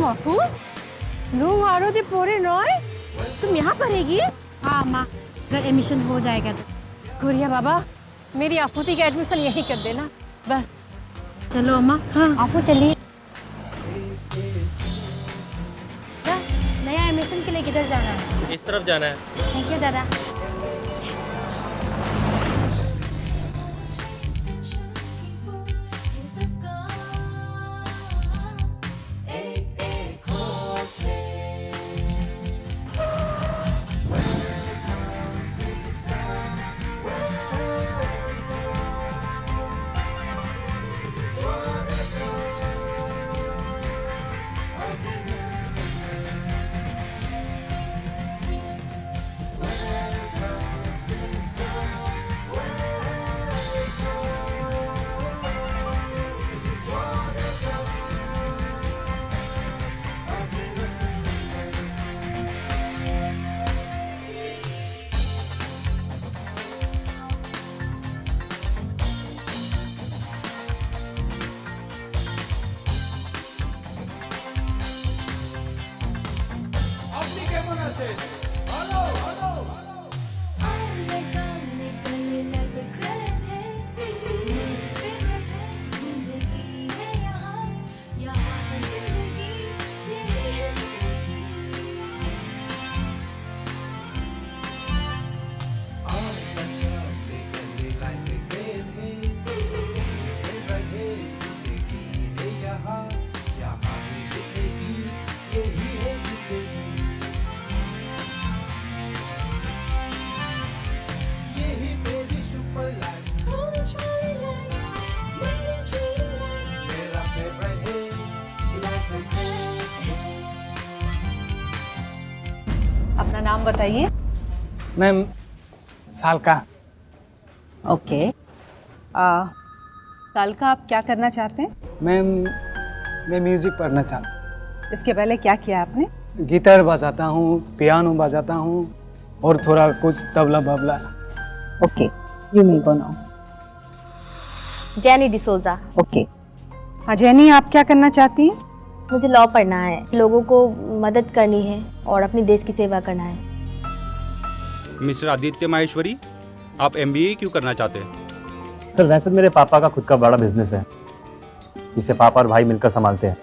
अफू नो मारो दे पोरे नॉय तुम यहाँ पढ़ेगी? हाँ माँ, अगर एडमिशन हो जाएगा तो। गुड़िया बाबा मेरी अफूती का एडमिशन यहीं कर देना बस। चलो अम्मा। हाँ आपू चलिए। नया एडमिशन के लिए किधर जाना है? इस तरफ जाना है। थैंक यू दादा। अपना नाम बताइए। मैम सालका। ओके। सालका आप क्या करना चाहते हैं? मैम मैं म्यूजिक पढ़ना चाहता हूँ। इसके पहले क्या किया आपने? गिटार बजाता हूँ, पियानो बजाता हूँ और थोड़ा कुछ tabla Babla. Okay, you may go now. Jenny D'Souza. Okay. हाँ जेनी, आप क्या करना चाहती हैं? मुझे लॉ पढ़ना है, लोगों को मदद करनी है और अपने देश की सेवा करना है। मिस्टर आदित्य माहेश्वरी, आप MBA क्यों करना चाहते हैं? सर वैसे मेरे पापा का खुद का बड़ा बिजनेस है जिसे पापा और भाई मिलकर संभालते हैं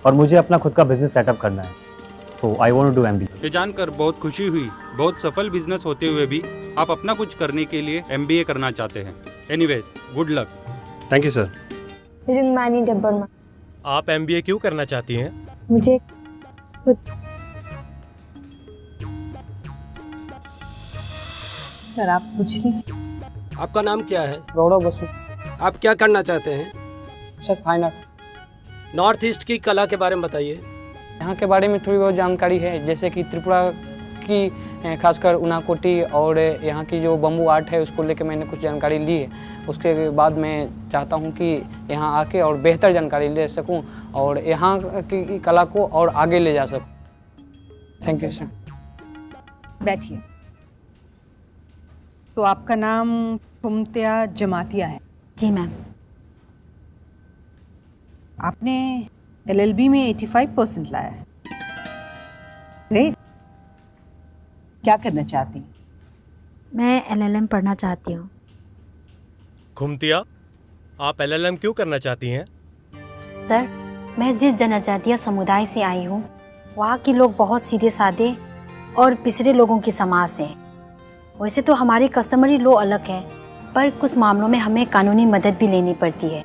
और मुझे अपना खुद का बिजनेस सेटअप करना है, तो I want to do MBA। ये जानकर बहुत खुशी हुई, बहुत सफल बिजनेस होते हुए भी आप अपना कुछ करने के लिए MBA करना चाहते हैं। Anyways, good luck. Thank you sir. Ringmani Debbarma. आप MBA क्यों करना चाहती हैं? मुझे खुद। सर आप पूछ लीजिए। आपका नाम क्या है? गौरव बसु। आप क्या करना चाहते हैं? Sir fine art. North east की कला के बारे में बताइए। यहाँ के बारे में थोड़ी बहुत जानकारी है, जैसे कि त्रिपुरा की खासकर उनाकोटी और यहाँ की जो बम्बू आर्ट है उसको लेकर मैंने कुछ जानकारी ली है। उसके बाद मैं चाहता हूँ कि यहाँ आके और बेहतर जानकारी ले सकूँ और यहाँ की कला को और आगे ले जा सकूँ। Thank you sir. बैठिए। तो आपका नाम कुमतिया जमातिया है? जी मैम। आपने LLB में 85% लाया है। ग्रेट। क्या करना चाहती हैं? मैं LLM पढ़ना चाहती हूँ। खुमतिया, आप LLM क्यों करना चाहती हैं? सर, मैं जिस जनजातीय समुदाय से आई हूँ वहाँ के लोग बहुत सीधे साधे और पिछड़े लोगों की समाज से। वैसे तो हमारी कस्टमरी लॉ अलग है, पर कुछ मामलों में हमें कानूनी मदद भी लेनी पड़ती है।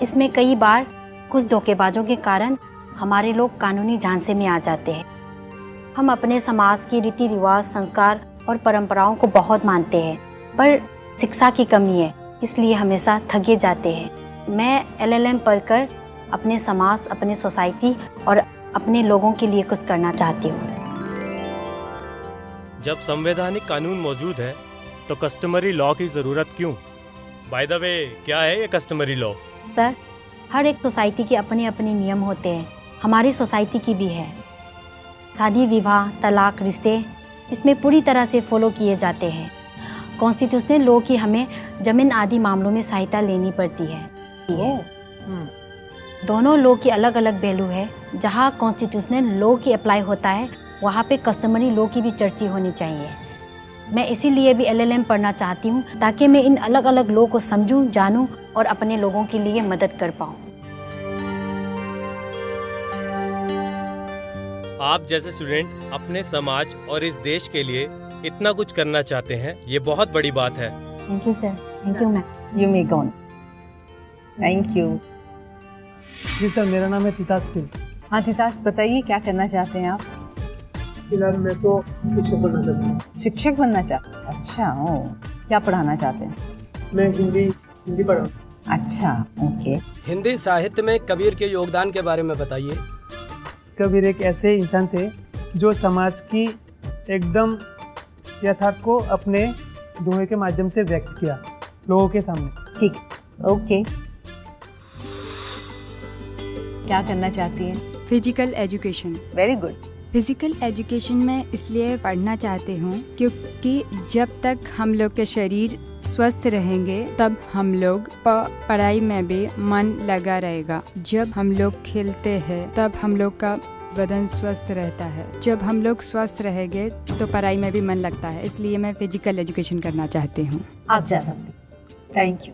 इसमें कई बार कुछ धोखेबाजों के कारण हमारे लोग कानूनी झांसे में आ जाते हैं। हम अपने समाज की रीति रिवाज, संस्कार और परंपराओं को बहुत मानते हैं, पर शिक्षा की कमी है, इसलिए हमेशा ठगे जाते हैं। मैं LLM पढ़कर अपने समाज, अपने सोसाइटी और अपने लोगों के लिए कुछ करना चाहती हूँ। जब संवैधानिक कानून मौजूद है तो कस्टमरी लॉ की जरूरत क्यों? बाय द वे, क्या है ये कस्टमरी लॉ? सर, हर एक सोसाइटी के अपने अपने नियम होते हैं। हमारी सोसाइटी की भी है। शादी, विवाह, तलाक, रिश्ते इसमें पूरी तरह से फॉलो किए जाते हैं। कॉन्स्टिट्यूशनल लॉ की हमें जमीन आदि मामलों में सहायता लेनी पड़ती है। दोनों लॉ की अलग अलग वैल्यू है। जहाँ कॉन्स्टिट्यूशनल लॉ की अप्लाई होता है वहाँ पे कस्टमरी लॉ की भी चर्चा होनी चाहिए। मैं इसीलिए भी LLM पढ़ना चाहती हूँ ताकि मैं इन अलग अलग लॉ को समझूं, जानूं और अपने लोगों के लिए मदद कर पाऊँ। आप जैसे स्टूडेंट अपने समाज और इस देश के लिए इतना कुछ करना चाहते हैं, ये बहुत बड़ी बात है। Thank you sir. Thank you ma'am. You may go on. Thank you. जी सर, मेरा नाम है तितास सिंह। हाँ तितास, बताइए क्या करना चाहते हैं आप? फिलहाल मैं तो शिक्षक बनना चाहता हूँ। शिक्षक बनना चाहते हैं? अच्छा, ओ क्या पढ़ाना चाहते हैं? मैं हिंदी पढ़ा। अच्छा, ओके। हिंदी साहित्य में कबीर के योगदान के बारे में बताइए। कबीर एक ऐसे इंसान थे जो समाज की एकदम यथार्थ को अपने दोहे के माध्यम से व्यक्त किया लोगों के सामने। ठीक, ओके। क्या करना चाहती हैं? Physical education. Very good. Physical education में इसलिए पढ़ना चाहती हूँ क्योंकि जब तक हम लोग के शरीर स्वस्थ रहेंगे तब हम लोग पढ़ाई में भी मन लगा रहेगा। जब हम लोग खेलते हैं तब हम लोग का बदन स्वस्थ रहता है। जब हम लोग स्वस्थ रहेंगे तो पढ़ाई में भी मन लगता है। इसलिए मैं फिजिकल एजुकेशन करना चाहती हूँ। आप जा सकते। Thank you.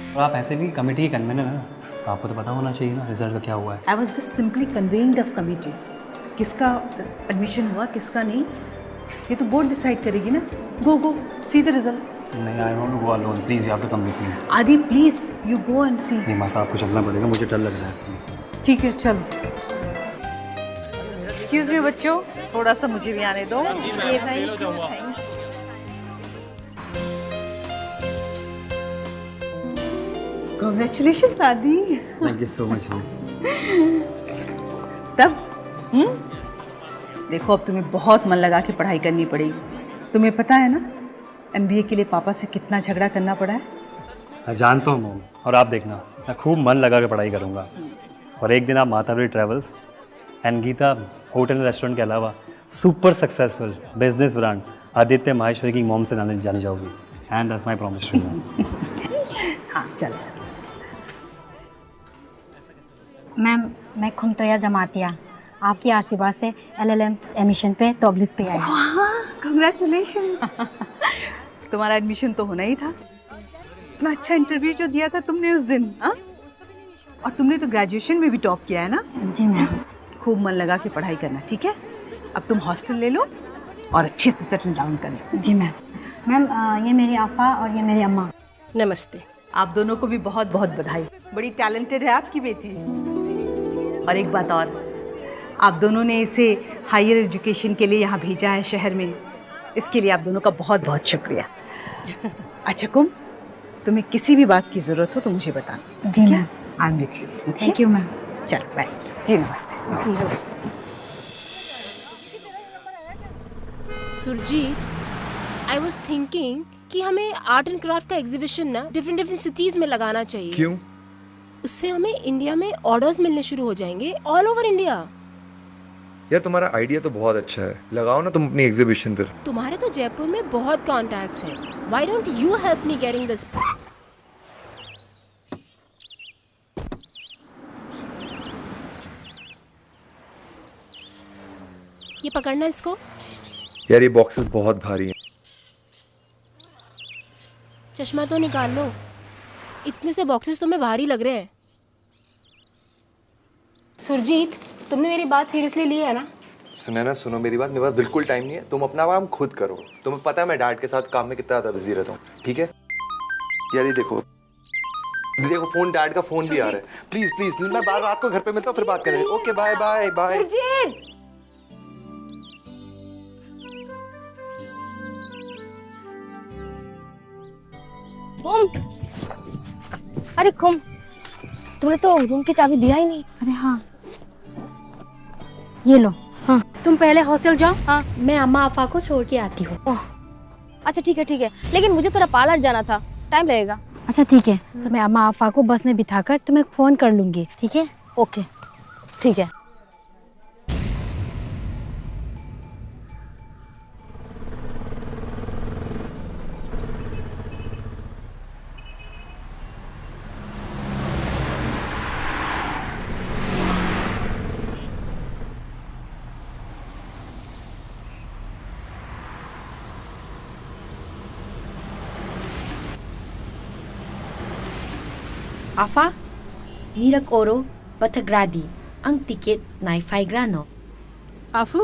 और आप ऐसे भी कमेटी के कन्वीनर है ना, आपको तो पता होना चाहिए ना रिजल्ट का क्या हुआ है। I was just simply conveying the committee. किसका एडमिशन हुआ किसका नहीं ये तो बोर्ड डिसाइड करेगी ना। Go see the result. नहीं, I want to go alone, please you have to come with me. Aadi please you go and see. नहीं माँ साहब को चलना पड़ेगा, मुझे डर लग रहा है। ठीक है चलो। एक्सक्यूज मी बच्चों, थोड़ा सा मुझे भी आने दो। ये भाई कांग्रेचुलेशन आदि। Thank you so much. तब देखो अब तुम्हें बहुत मन लगा के पढ़ाई करनी पड़ेगी। तुम्हें पता है ना MBA के लिए पापा से कितना झगड़ा करना पड़ा है। मैं जानता हूँ मॉम, और आप देखना मैं खूब मन लगा के पढ़ाई करूँगा। और एक दिन आप Matawari travels and Geeta hotel restaurant के अलावा super successful business brand Aditya Maheshwari की मॉम से जानी जाओगी। And that's my promise to you. हाँ चल। मैम, मैं खुमतोया जमातिया आपकी आशीर्वाद से LLM एडमिशन पे टॉप लिस्ट पे आई। कांग्रेचुलेशन। तुम्हारा एडमिशन तो होना ही था। इतना अच्छा इंटरव्यू जो दिया था तुमने उस दिन। और तुमने तो ग्रेजुएशन में भी टॉप किया है ना। जी मैम। खूब मन लगा के पढ़ाई करना, ठीक है। अब तुम हॉस्टल ले लो और अच्छे से सेटल डाउन कर जाओ। जी मैम। मैम ये मेरी आपा और ये मेरी अम्मा। नमस्ते। आप दोनों को भी बहुत बहुत बधाई। बड़ी टैलेंटेड है आपकी बेटी। और एक बात और, आप दोनों ने इसे हायर एजुकेशन के लिए यहाँ भेजा है शहर में, इसके लिए आप दोनों का बहुत बहुत शुक्रिया। अच्छा कुम, तुम्हें किसी भी बात की ज़रूरत हो तो मुझे बताना। जी ma'am. I am with you. Thank you ma'am. चलो बाय। जी नमस्ते। सुरजीत, आई वॉज थिंकिंग कि हमें आर्ट एंड क्राफ्ट का एग्जीबिशन ना डिफरेंट सिटीज में लगाना चाहिए। क्यों? उससे हमें इंडिया में ऑर्डर्स मिलने शुरू हो जाएंगे ऑल ओवर इंडिया। यार तुम्हारा आइडिया तो बहुत अच्छा है, लगाओ ना तुम अपनी एग्जीबिशन पर। तुम्हारे तो जयपुर में बहुत कॉन्टैक्ट्स हैं। Why don't you help me getting this? ये पकड़ना इसको। यार ये बॉक्सेस बहुत भारी हैं। चश्मा तो निकाल लो, इतने से बॉक्सेस तुम्हें भारी लग रहे हैं। सुरजीत, तुमने मेरी बात सीरियसली ली है ना? सुनो मेरी बात, मेरे पास बिल्कुल टाइम नहीं है। तुम अपना काम खुद करो। तुम्हें पता है मैं डैड के साथ काम में कितना ज़्यादा बिजी रहता हूँ, ठीक है? यार ये देखो फोन, डैड का फोन भी आ रहा है। प्लीज प्लीज प्लीज, मैं बार रात को घर पे मिलता हूँ, फिर बात करेंगे। Okay bye bye bye. Surjeet! अरे खुम, तुमने तो रूम की चाबी दिया ही नहीं। अरे हाँ, ये लो। हाँ तुम पहले हॉस्टल जाओ। हाँ मैं अम्मा अफा को छोड़ के आती हूँ। अच्छा ठीक है, लेकिन मुझे थोड़ा पार्लर जाना था, टाइम लगेगा। अच्छा ठीक है, तो मैं अम्मा अफा को बस में बिठाकर तुम्हें फ़ोन कर लूँगी, ठीक है? ओके ठीक है। Afa, nirak oro, batagradi, ang tiket na 5 grano. आफू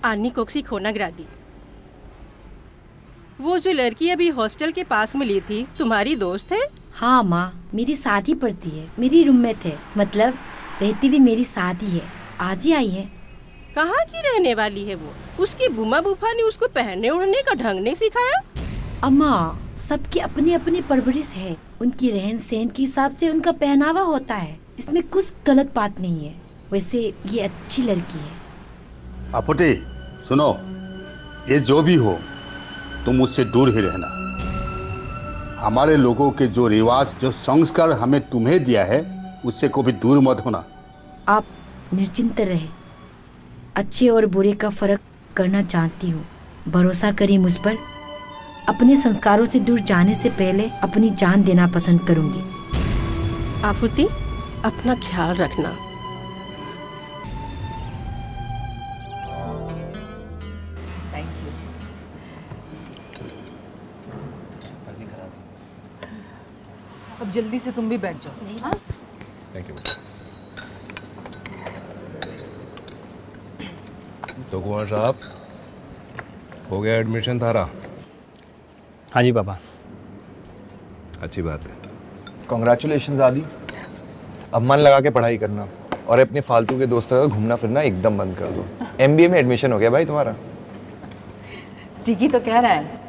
आनी कोक्सी खोना ग्रादी। वो जो लड़की अभी हॉस्टल के पास मिली थी तुम्हारी दोस्त है? हाँ माँ, मेरी साथ ही पढ़ती है, मेरी रूममेट है, मतलब रहती भी मेरी साथ ही है, आज ही आई है। कहाँ की रहने वाली है वो? उसकी बुमा बुफा ने उसको पहनने ओढ़ने का ढंग नहीं सिखाया? अम्मा, सबकी अपनी अपनी परवरिश है, उनकी रहन सहन के हिसाब से उनका पहनावा होता है, इसमें कुछ गलत बात नहीं है। वैसे ये अच्छी लड़की है। आपुटी, सुनो, ये जो भी हो तुम मुझसे दूर ही रहना। हमारे लोगों के जो रिवाज, जो संस्कार हमें तुम्हें दिया है, उससे कभी दूर मत होना। आप निश्चिंत रहे, अच्छे और बुरे का फर्क करना जानती हूँ, भरोसा करिए मुझ पर। अपने संस्कारों से दूर जाने से पहले अपनी जान देना पसंद करूंगी। आफूती, अपना ख्याल रखना। अब जल्दी से तुम भी बैठ जाओ। जी हाँ? Thank you. तो कुमार साहब, हो गया एडमिशन थारा? हाँ जी पापा। अच्छी बात है। कॉन्ग्रेचुलेशंस आदि। अब मन लगा के पढ़ाई करना और अपने फालतू के दोस्तों का घूमना फिरना एकदम बंद कर दो। MBA में एडमिशन हो गया भाई तुम्हारा। ठीक ही तो कह रहा है।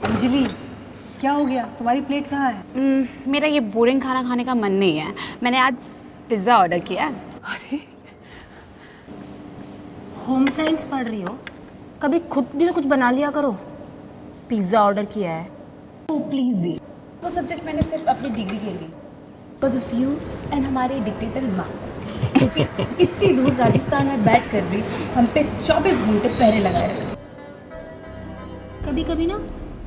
अंजलि, क्या हो गया? तुम्हारी प्लेट कहाँ है? मेरा ये बोरिंग खाना खाने का मन नहीं है। मैंने आज पिज़्ज़ा ऑर्डर किया। अरे, होम साइंस पढ़ रही हो, कभी खुद भी तो कुछ बना लिया करो। पिज़्ज़ा ऑर्डर किया है। प्लीज़ दी, वो सब्जेक्ट मैंने सिर्फ अपनी डिग्री के लिए, बिकॉज ऑफ यू एंड हमारे डिक्टेटर मास्टर, क्योंकि इतनी दूर राजस्थान में बैठ कर भी हम पे 24 घंटे पहरे लगाए रहे। कभी कभी ना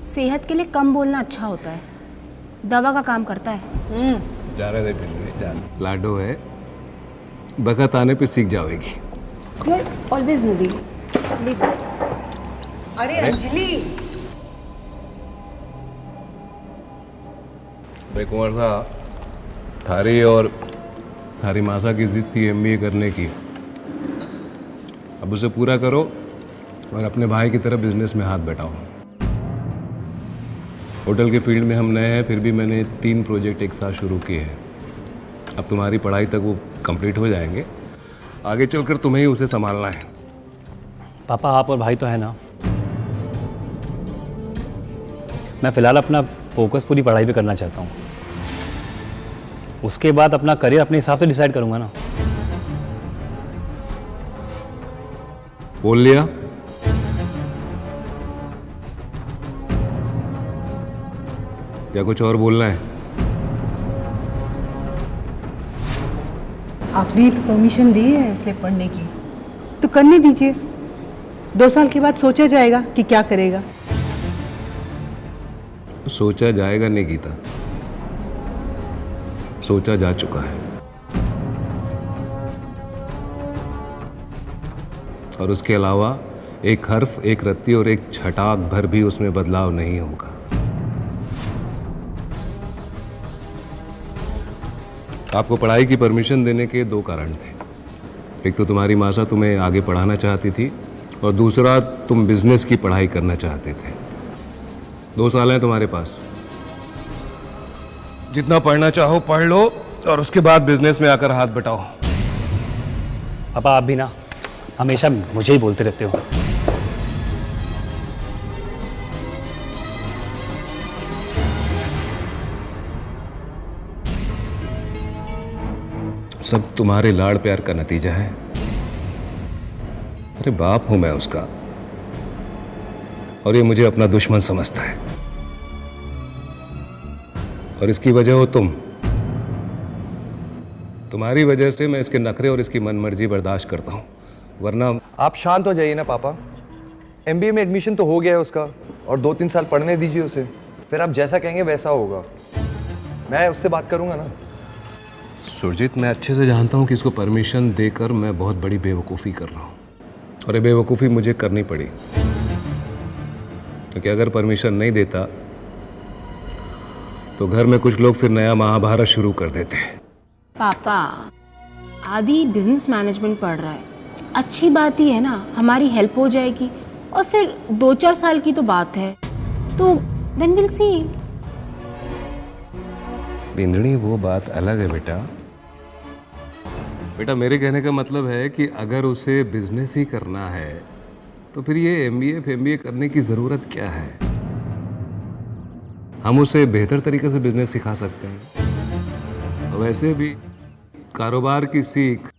सेहत के लिए कम बोलना अच्छा होता है, दवा का काम करता है। जाने दे फिर, जाने। लाडो है, बखत आने पे सीख जाओगी। यू आर ऑलवेज नदी। अरे अंजलि, कुमार साहब, थारी और थारी मासा की जिद थी MBA करने की। अब उसे पूरा करो और अपने भाई की तरह बिजनेस में हाथ बैठाओ। होटल के फील्ड में हम नए हैं, फिर भी मैंने 3 प्रोजेक्ट एक साथ शुरू किए हैं। अब तुम्हारी पढ़ाई तक वो कंप्लीट हो जाएंगे, आगे चलकर तुम्हें ही उसे संभालना है। पापा, आप और भाई तो है ना। मैं फ़िलहाल अपना फोकस पूरी पढ़ाई पे करना चाहता हूँ, उसके बाद अपना करियर अपने हिसाब से डिसाइड करूँगा ना। बोल लिया? क्या कुछ और बोलना है? आपने तो परमिशन दी है इसे पढ़ने की, तो करने दीजिए। 2 साल के बाद सोचा जाएगा कि क्या करेगा। सोचा जाएगा नहीं गीता, सोचा जा चुका है। और उसके अलावा एक हर्फ, एक रत्ती और एक छटाक भर भी उसमें बदलाव नहीं होगा। आपको पढ़ाई की परमिशन देने के 2 कारण थे। एक तो तुम्हारी मासा तुम्हें आगे पढ़ाना चाहती थी, और दूसरा तुम बिजनेस की पढ़ाई करना चाहते थे। 2 साल हैं तुम्हारे पास, जितना पढ़ना चाहो पढ़ लो और उसके बाद बिजनेस में आकर हाथ बटाओ। पापा, आप भी ना हमेशा मुझे ही बोलते रहते हो। सब तुम्हारे लाड़ प्यार का नतीजा है। अरे बाप हूं मैं उसका, और ये मुझे अपना दुश्मन समझता है, और इसकी वजह हो तुम। तुम्हारी वजह से मैं इसके नखरे और इसकी मनमर्जी बर्दाश्त करता हूं, वरना। आप शांत हो जाइए ना पापा। MBA में एडमिशन तो हो गया है उसका, और 2-3 साल पढ़ने दीजिए उसे, फिर आप जैसा कहेंगे वैसा होगा। मैं उससे बात करूंगा ना। सुरजीत, मैं अच्छे से जानता हूं कि इसको परमिशन देकर मैं बहुत बड़ी बेवकूफ़ी कर रहा हूं, और ये बेवकूफ़ी मुझे करनी पड़ी, क्योंकि अगर परमिशन नहीं देता तो घर में कुछ लोग फिर नया महाभारत शुरू कर देते। पापा, आदि बिजनेस मैनेजमेंट पढ़ रहा है, अच्छी बात ही है ना, हमारी हेल्प हो जाएगी, और फिर 2-4 साल की तो बात है, तो देन विल सी। बिंदनी, वो बात अलग है बेटा। बेटा, मेरे कहने का मतलब है कि अगर उसे बिजनेस ही करना है तो फिर ये MBA करने की ज़रूरत क्या है? हम उसे बेहतर तरीके से बिजनेस सिखा सकते हैं। वैसे भी कारोबार की सीख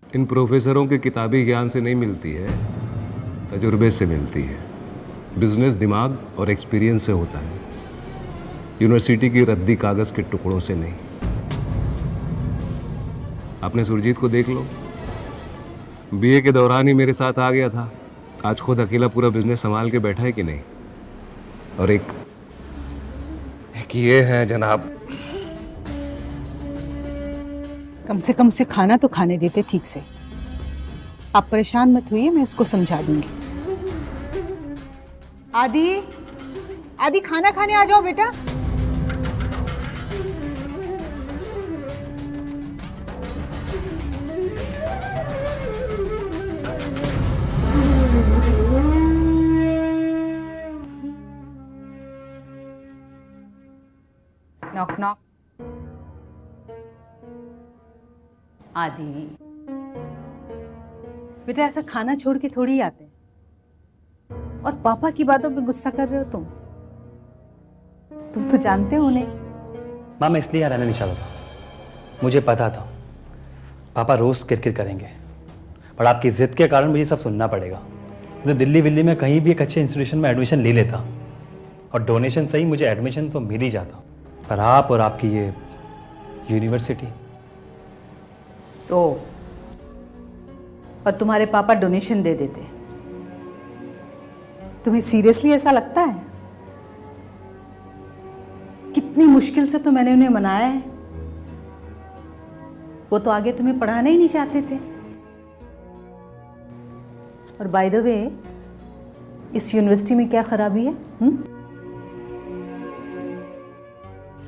इन प्रोफेसरों के किताबी ज्ञान से नहीं मिलती है, तजुर्बे से मिलती है। बिजनेस दिमाग और एक्सपीरियंस से होता है, यूनिवर्सिटी की रद्दी कागज़ के टुकड़ों से नहीं। आपने सुरजीत को देख लो, BA के दौरान ही मेरे साथ आ गया था, आज खुद अकेला पूरा बिजनेस संभाल के बैठा है कि नहीं। और एक ये है जनाब, कम से कम से खाना तो खाने देते ठीक से। आप परेशान मत होइए, मैं उसको समझा दूंगी। आदि, आदि खाना खाने आ जाओ बेटा। Knock knock. आदि बेटा, ऐसा खाना छोड़ के थोड़ी आते हैं, और पापा की बातों पे गुस्सा कर रहे हो तुम तो जानते हो उन्हें। माँ, मैं इसलिए रहना नहीं चाहता था, मुझे पता था पापा रोज किरकिर करेंगे, पर आपकी जिद के कारण मुझे सब सुनना पड़ेगा। तो दिल्ली विल्ली में कहीं भी एक अच्छे इंस्टीट्यूशन में एडमिशन ले लेता, और डोनेशन से ही मुझे एडमिशन तो मिल ही जाता, पर आप और आपकी ये यूनिवर्सिटी। तो और तुम्हारे पापा डोनेशन दे देते, तुम्हें सीरियसली ऐसा लगता है? कितनी मुश्किल से तो मैंने उन्हें मनाया है, वो तो आगे तुम्हें पढ़ाना ही नहीं चाहते थे। और बाय द वे, इस यूनिवर्सिटी में क्या खराबी है?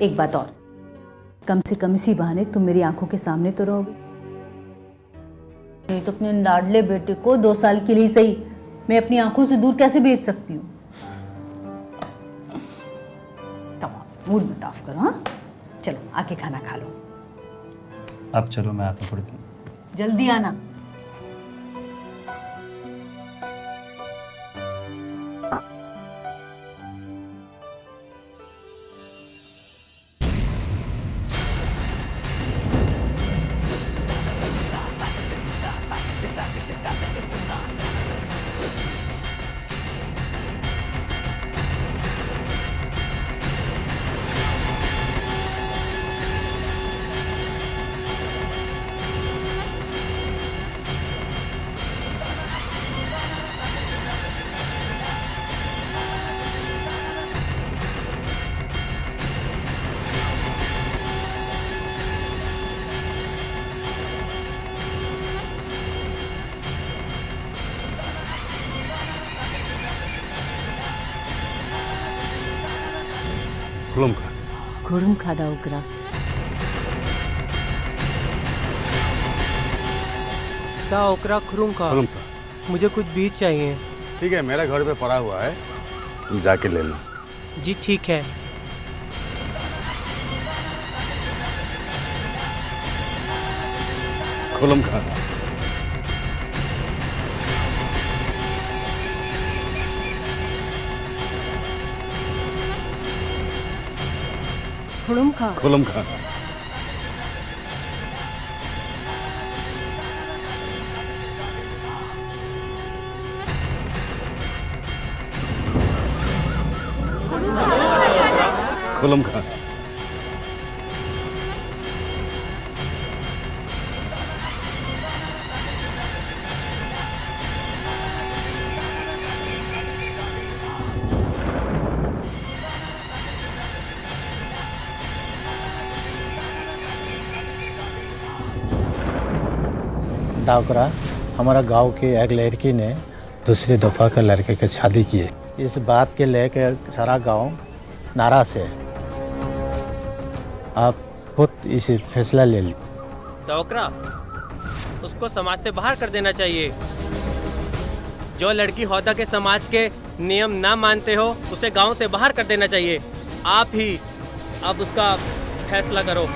एक बात और, कम से कम इसी बहाने तुम मेरी आंखों के सामने तो रहोगे। नहीं तो अपने लाडले बेटे को 2 साल के लिए सही मैं अपनी आंखों से दूर कैसे भेज सकती हूँ? मूड मत ऑफ करो। हाँ, चलो आके खाना खा लो। अब चलो, मैं आता हूँ थोड़ी देर। जल्दी आना। खुरुम खादा उकरा। ता ओकरा खुरुम का। मुझे कुछ बीज चाहिए। ठीक है, मेरा घर पे पड़ा हुआ है, तुम जाके ले लो। जी ठीक है। खुलम खाना। खुरुम खा। खुलम खाना। खुलम खां। दावकरा, हमारा गांव की एक लड़की ने दूसरी दफ़ा के लड़के के शादी की। इस बात के लेकर सारा गांव नाराज है। आप खुद इस फैसला ले ली। दावकरा, उसको समाज से बाहर कर देना चाहिए। जो लड़की हौदा के समाज के नियम ना मानते हो उसे गांव से बाहर कर देना चाहिए। आप ही अब उसका फैसला करो।